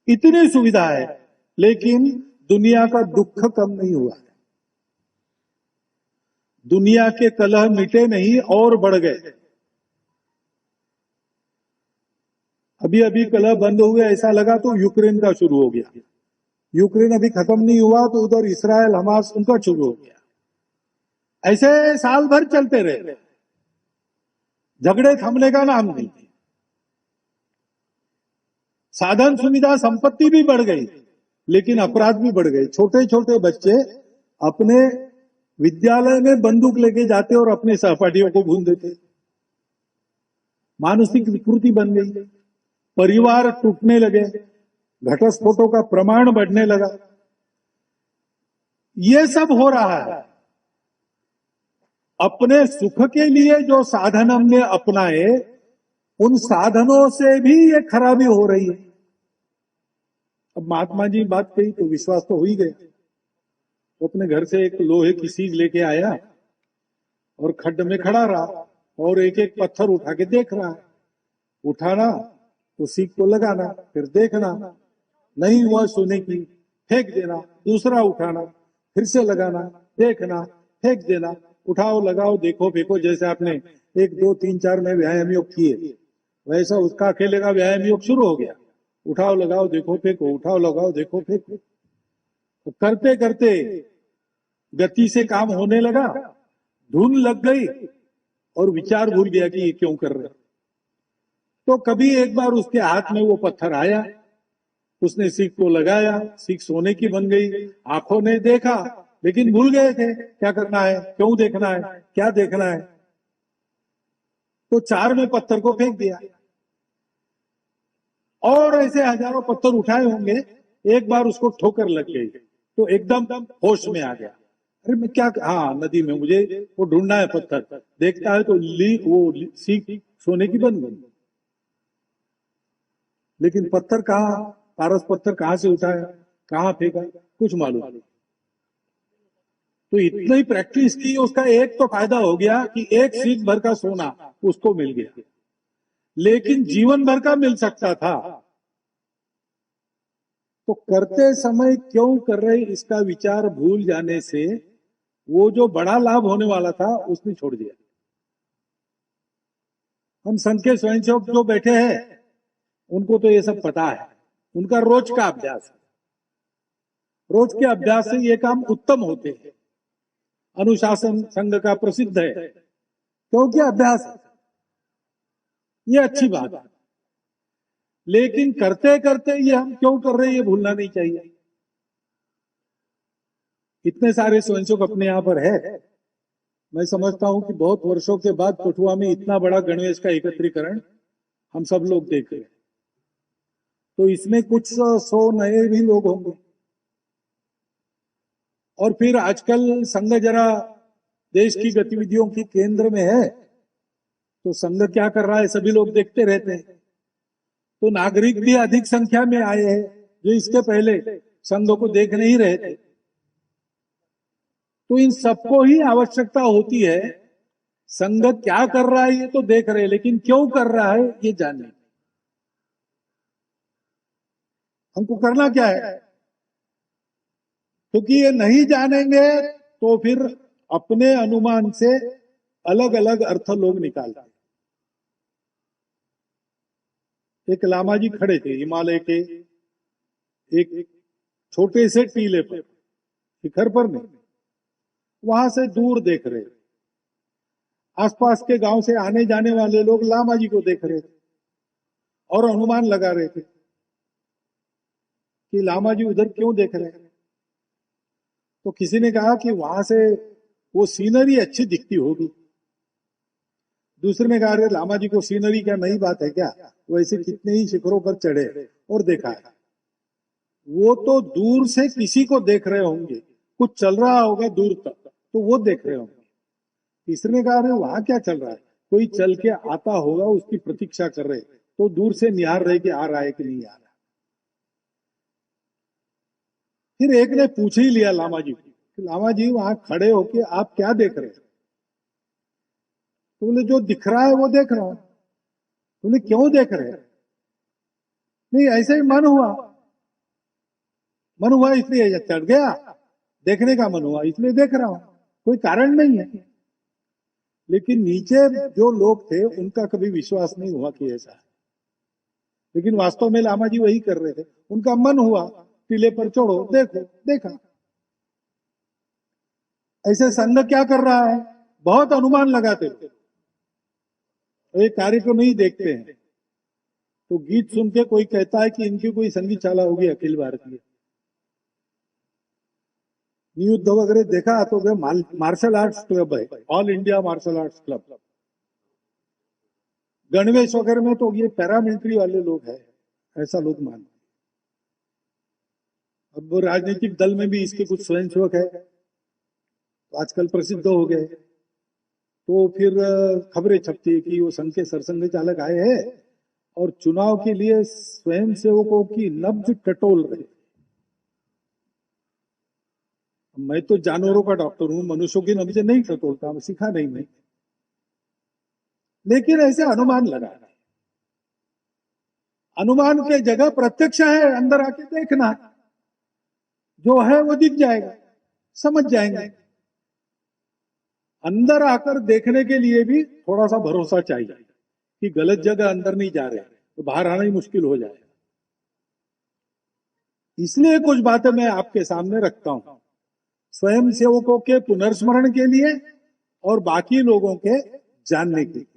इतनी सुविधा है, लेकिन दुनिया का दुख कम नहीं हुआ है। दुनिया के कलह मिटे नहीं और बढ़ गए। अभी अभी कलह बंद हुए ऐसा लगा तो यूक्रेन का शुरू हो गया। यूक्रेन अभी खत्म नहीं हुआ तो उधर इसराइल हमास उनका शुरू हो गया। ऐसे साल भर चलते रहे, झगड़े थमने का नाम नहीं। साधन सुविधा संपत्ति भी बढ़ गई, लेकिन अपराध भी बढ़ गए। छोटे छोटे बच्चे अपने विद्यालय में बंदूक लेके जाते और अपने सहपाठियों को भून देते। मानसिक विकृति बन गई, परिवार टूटने लगे, घटस्फोटों का प्रमाण बढ़ने लगा। ये सब हो रहा है। अपने सुख के लिए जो साधन हमने अपनाए, उन साधनों से भी ये खराबी हो रही है। अब महात्मा जी बात कही तो विश्वास तो हो ही गया। वो अपने घर से एक लोहे की सीग लेके आया और खड्ड में खड़ा रहा और एक एक पत्थर उठा के देख रहा है। उठाना, तो सीग को लगाना, फिर देखना, नहीं हुआ सोने की, फेंक देना, दूसरा उठाना, फिर से लगाना, देखना, फेंक देना, उठाओ लगाओ देखो फेंको। जैसे आपने 1 2 3 4 में व्यायाम योग किए, वैसा उसका अकेले का व्यायाम योग शुरू हो गया। उठाओ लगाओ देखो फेंको, उठाओ लगाओ देखो फेंको। तो करते करते गति से काम होने लगा, धुन लग गई और विचार भूल गया कि ये क्यों कर रहे। तो कभी एक बार उसके हाथ में वो पत्थर आया, उसने सीख को लगाया, सीख सोने की बन गई। आंखों ने देखा, लेकिन भूल गए थे क्या करना है, क्यों देखना है, क्या देखना है। तो 4 में पत्थर को फेंक दिया और ऐसे हजारों पत्थर उठाए होंगे। एक बार उसको ठोकर लग गई तो एकदम होश में आ गया। अरे मैं क्या, हाँ नदी में मुझे वो ढूंढना है पत्थर। देखता है तो सीख सोने की बन गई, लेकिन पत्थर कहाँ, पारस पत्थर कहां से उठाया, कहां फेंका, कुछ मालूम नहीं। तो इतनी ही प्रैक्टिस की, उसका एक तो फायदा हो गया कि एक सीख भर का सोना उसको मिल गया, लेकिन जीवन भर का मिल सकता था। तो करते समय क्यों कर रहे, इसका विचार भूल जाने से वो जो बड़ा लाभ होने वाला था उसने छोड़ दिया। हम संघ के स्वयंसेवक जो बैठे हैं उनको तो ये सब पता है, उनका रोज का अभ्यास है। रोज के अभ्यास से ये काम उत्तम होते हैं। अनुशासन संघ का प्रसिद्ध है क्योंकि अभ्यास है, ये अच्छी बात है। लेकिन करते करते ये हम क्यों कर रहे हैं ये भूलना नहीं चाहिए। इतने सारे स्वयंसेवक अपने यहां पर है। मैं समझता हूं कि बहुत वर्षों के बाद कठुआ में इतना बड़ा गणवेश का एकत्रीकरण हम सब लोग देख रहे हैं। तो इसमें कुछ 100 नए भी लोग होंगे। और फिर आजकल संघ जरा देश की गतिविधियों के केंद्र में है, तो संघ क्या कर रहा है सभी लोग देखते रहते हैं। तो नागरिक भी अधिक संख्या में आए हैं जो इसके पहले संघ को देख नहीं रहे थे। तो इन सबको ही आवश्यकता होती है, संघ क्या कर रहा है ये तो देख रहे हैं, लेकिन क्यों कर रहा है ये जानने। हमको करना क्या है, क्योंकि ये नहीं जानेंगे तो फिर अपने अनुमान से अलग अलग अर्थ लोग निकालते हैं। एक लामा जी खड़े थे हिमालय के एक छोटे से टीले पर, शिखर पर नहीं, वहां से दूर देख रहे। आसपास के गांव से आने जाने वाले लोग लामा जी को देख रहे थे और अनुमान लगा रहे थे कि लामा जी उधर क्यों देख रहे हैं। तो किसी ने कहा कि वहां से वो सीनरी अच्छी दिखती होगी। दूसरे ने कहा लामा जी को सीनरी क्या नई बात है क्या, वो ऐसे कितने ही शिखरों पर चढ़े और देखा है। वो तो दूर से किसी को देख रहे होंगे, कुछ चल रहा होगा दूर तक तो वो देख रहे होंगे। तीसरे ने कहा वहां क्या चल रहा है, कोई चल के आता होगा उसकी प्रतीक्षा कर रहे, तो दूर से निहार रहे कि आ रहा है कि नहीं आ रहा। फिर एक ने पूछ ही लिया लामा जी को, लामा जी वहां खड़े होके आप क्या देख रहे हैं। तो बोले जो दिख रहा है वो देख रहा हूं। बोले क्यों देख रहे हैं। नहीं ऐसे ही मन हुआ। मन हुआ इसलिए चढ़ गया, देखने का मन हुआ इसलिए देख रहा हूं, कोई कारण नहीं है। लेकिन नीचे जो लोग थे उनका कभी विश्वास नहीं हुआ कि ऐसा है, लेकिन वास्तव में लामा जी वही कर रहे थे। उनका मन हुआ टीले पर चढ़ो, देखो, देखा। ऐसे संघ क्या कर रहा है, बहुत अनुमान लगाते थे। ये कार्यक्रम ही देखते हैं तो गीत सुन के कोई कहता है कि इनकी कोई संगीतशाला होगी अखिल भारतीय, युद्ध वगैरह देखा तो वे मार्शल आर्ट्स क्लब है, all India martial arts club. गणवेश वगैरह में तो ये पैरामिलिट्री वाले लोग हैं, ऐसा लोग मानते। अब राजनीतिक दल में भी इसके कुछ स्वयंसेवक है, तो आजकल प्रसिद्ध हो गए, तो फिर खबरें छपती है कि वो संघ के सरसंघ चालक आए हैं और चुनाव के लिए स्वयंसेवकों की नब्ज टटोल रहे। मैं तो जानवरों का डॉक्टर हूं, मनुष्यों की नब्ज नहीं टटोलता, सीखा नहीं मैं, लेकिन ऐसे अनुमान लगा। अनुमान के जगह प्रत्यक्ष है, अंदर आके देखना, जो है वो दिख जाएगा, समझ जाएंगे। अंदर आकर देखने के लिए भी थोड़ा सा भरोसा चाहिए कि गलत जगह अंदर नहीं जा रहे, तो बाहर आना ही मुश्किल हो जाएगा। इसलिए कुछ बातें मैं आपके सामने रखता हूं, स्वयं सेवकों के पुनर्स्मरण के लिए और बाकी लोगों के जानने के लिए।